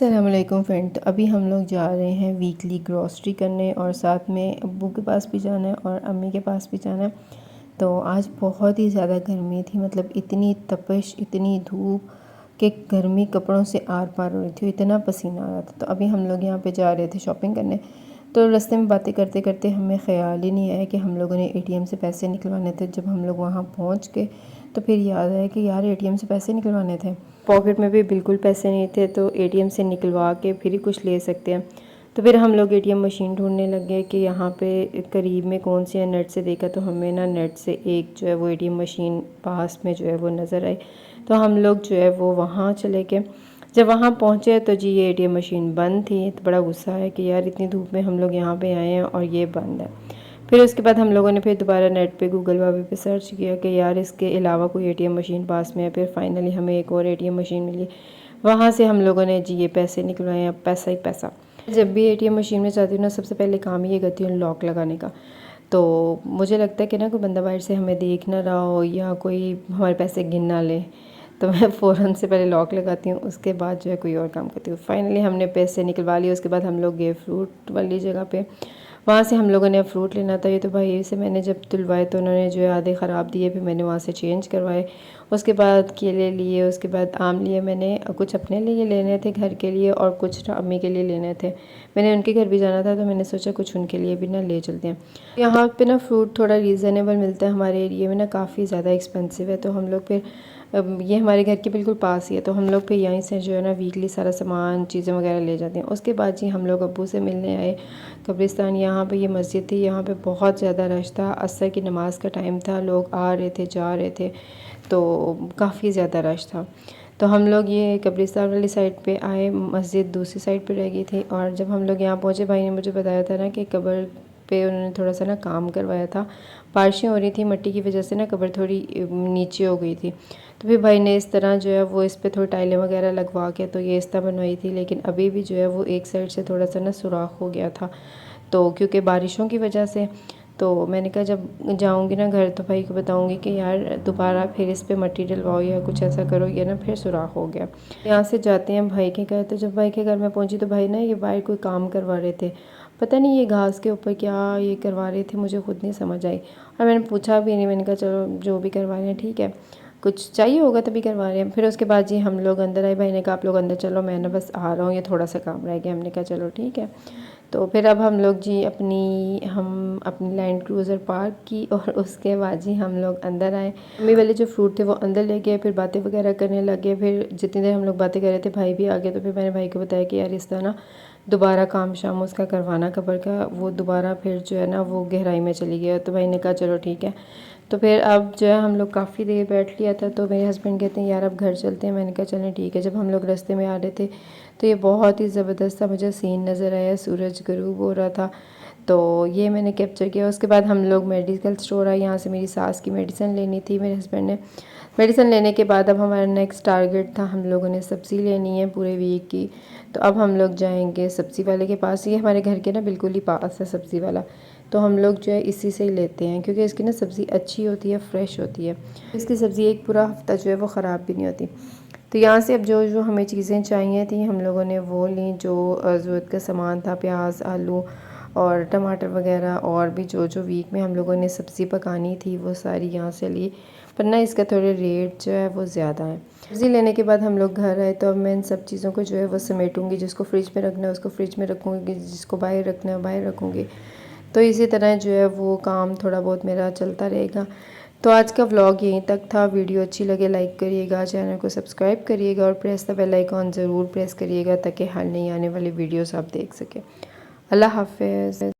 अस्सलामुअलैकुम फ्रेंड। तो अभी हम लोग जा रहे हैं वीकली ग्रॉसरी करने और साथ में अब्बू के पास भी जाना है और अम्मी के पास भी जाना है। तो आज बहुत ही ज़्यादा गर्मी थी, मतलब इतनी तपिश, इतनी धूप कि गर्मी कपड़ों से आर पार हो रही थी, इतना पसीना आ रहा था। तो अभी हम लोग यहाँ पे जा रहे थे शॉपिंग करने। तो रास्ते में बातें करते करते हमें ख़्याल ही नहीं आया कि हम लोगों ने एटीएम से पैसे निकलवाने थे। जब हम लोग वहाँ पहुँच गए तो फिर याद आया कि यार एटीएम से पैसे निकलवाने थे। पॉकेट में भी बिल्कुल पैसे नहीं थे, तो एटीएम से निकलवा के फिर ही कुछ ले सकते हैं। तो फिर हम लोग एटीएम मशीन ढूंढने लग गए कि यहाँ पे करीब में कौन सी है। नेट से देखा तो हमें ना नेट से एक जो है वो एटीएम मशीन पास में जो है वो नज़र आई। तो हम लोग जो है वो वहाँ चले गए। जब वहाँ पहुँचे तो जी ये एटीएम मशीन बंद थी। तो बड़ा गुस्सा है कि यार इतनी धूप में हम लोग यहाँ पे आए हैं और ये बंद है। फिर उसके बाद हम लोगों ने फिर दोबारा नेट पे गूगल वाले पे सर्च किया कि यार इसके अलावा कोई एटीएम मशीन पास में है। फिर फाइनली हमें एक और एटीएम मशीन मिली। वहाँ से हम लोगों ने जी ये पैसे निकलवाए, अब पैसा ही पैसा। जब भी एटीएम मशीन में जाती हूँ ना, सबसे पहले काम ये करती हूँ लॉक लगाने का। तो मुझे लगता है कि ना कोई बंदा बाहर से हमें देख ना रहा हो या कोई हमारे पैसे गिन ना ले, तो मैं फ़ौरन से पहले लॉक लगाती हूँ, उसके बाद जो है कोई और काम करती हूँ। फाइनली हमने पैसे निकलवा लिए। उसके बाद हम लोग गए फ्रूट वाली जगह पे। वहाँ से हम लोगों ने फ्रूट लेना था। ये तो भाई से मैंने जब तुलवाए तो उन्होंने जो है आधे ख़राब दिए, फिर मैंने वहाँ से चेंज करवाए। उसके बाद केले लिए, उसके बाद आम लिए मैंने। कुछ अपने लिए लेने थे घर के लिए और कुछ अम्मी के लिए लेने थे। मैंने उनके घर भी जाना था तो मैंने सोचा कुछ उनके लिए भी ना ले चलते हैं। यहाँ पे ना फ्रूट थोड़ा रीज़नेबल मिलता है, हमारे एरिया में ना काफ़ी ज़्यादा एक्सपेंसिव है। तो हम लोग फिर ये हमारे घर के बिल्कुल पास ही है, तो हम लोग फिर यहीं से जो है ना वीकली सारा सामान चीज़ें वगैरह ले जाते हैं। उसके बाद जी हम लोग अब्बू से मिलने आए कब्रिस्तान। यहाँ पे ये मस्जिद थी, यहाँ पे बहुत ज़्यादा रश था। असर की नमाज़ का टाइम था, लोग आ रहे थे जा रहे थे, तो काफ़ी ज़्यादा रश था। तो हम लोग ये कब्रिस्तान वाली साइड पे आए, मस्जिद दूसरी साइड पे रह गई थी। और जब हम लोग यहाँ पहुँचे, भाई ने मुझे बताया था ना कि कब्र पे उन्होंने थोड़ा सा ना काम करवाया था। बारिशें हो रही थी, मिट्टी की वजह से ना कब्र थोड़ी नीचे हो गई थी। तो फिर भाई ने इस तरह जो है वो इस पे थोड़ी टाइलें वगैरह लगवा के तो ये इस तरह बनवाई थी। लेकिन अभी भी जो है वो एक साइड से थोड़ा सा ना सुराख हो गया था, तो क्योंकि बारिशों की वजह से। तो मैंने कहा जब जाऊंगी ना घर तो भाई को बताऊंगी कि यार दोबारा फिर इस पे मिट्टी डलवाओ या कुछ ऐसा करो, ये ना फिर सुराख हो गया। यहाँ से जाते हैं भाई के घर। तो जब भाई के घर में पहुंची तो भाई ना ये बाहर कोई काम करवा रहे थे, पता नहीं ये घास के ऊपर क्या ये करवा रहे थे, मुझे खुद नहीं समझ आई। और मैंने पूछा भी नहीं, मैंने कहा चलो जो भी करवा रहे हैं ठीक है, कुछ चाहिए होगा तभी करवा रहे हैं। फिर उसके बाद जी हम लोग अंदर आए। भाई ने कहा आप लोग अंदर चलो, मैं ना बस आ रहा हूँ, ये थोड़ा सा काम रह गया। हमने कहा चलो ठीक है। तो फिर अब हम लोग जी हम अपनी लैंड क्रूज़र पार्क की और उसके बाद जी हम लोग अंदर आए। मम्मी वाले जो फ्रूट थे वो अंदर ले गए, फिर बातें वगैरह करने लगे। फिर जितनी देर हम लोग बातें कर रहे थे भाई भी आ गए। तो फिर मैंने भाई को बताया कि यार इस तरह ना दोबारा काम शाम उसका करवाना कब्र का, वो दोबारा फिर जो है ना वो गहराई में चली गई। तो भाई ने कहा चलो ठीक है। तो फिर अब जो है हम लोग काफ़ी देर बैठ लिया था, तो मेरे हस्बैंड कहते हैं यार अब घर चलते हैं। मैंने कहा चलें ठीक है। जब हम लोग रास्ते में आ रहे थे तो ये बहुत ही ज़बरदस्त सा मुझे सीन नज़र आया, सूरज गरूब हो रहा था, तो ये मैंने कैप्चर किया। उसके बाद हम लोग मेडिकल स्टोर आए, यहाँ से मेरी सास की मेडिसिन लेनी थी। मेरे हस्बैंड ने मेडिसिन लेने के बाद अब हमारा नेक्स्ट टारगेट था, हम लोगों ने सब्ज़ी लेनी है पूरे वीक की। तो अब हम लोग जाएंगे सब्ज़ी वाले के पास। ये हमारे घर के ना बिल्कुल ही पास है सब्ज़ी वाला, तो हम लोग जो है इसी से ही लेते हैं क्योंकि इसकी ना सब्ज़ी अच्छी होती है, फ्रेश होती है। इसकी सब्ज़ी एक पूरा हफ्ता जो है वो ख़राब भी नहीं होती। तो यहाँ से अब जो जो हमें चीज़ें चाहिए थी हम लोगों ने वो ली। जो ज़रूरत का सामान था, प्याज, आलू और टमाटर वगैरह, और भी जो जो वीक में हम लोगों ने सब्ज़ी पकानी थी वो सारी यहाँ से ली। पर ना इसका थोड़े रेट जो है वो ज़्यादा है। सब्ज़ी लेने के बाद हम लोग घर आए। तो अब मैं इन सब चीज़ों को जो है वो समेटूँगी। जिसको फ्रिज में रखना है उसको फ्रिज में रखूँगी, जिसको बाहर रखना है बाहर रखूँगी। तो इसी तरह जो है वो काम थोड़ा बहुत मेरा चलता रहेगा। तो आज का व्लॉग यहीं तक था। वीडियो अच्छी लगे लाइक करिएगा, चैनल को सब्सक्राइब करिएगा और प्रेस द बेल आइकॉन ज़रूर प्रेस करिएगा ताकि हर नई आने वाली वीडियोस आप देख सकें। अल्लाह हाफ़िज़।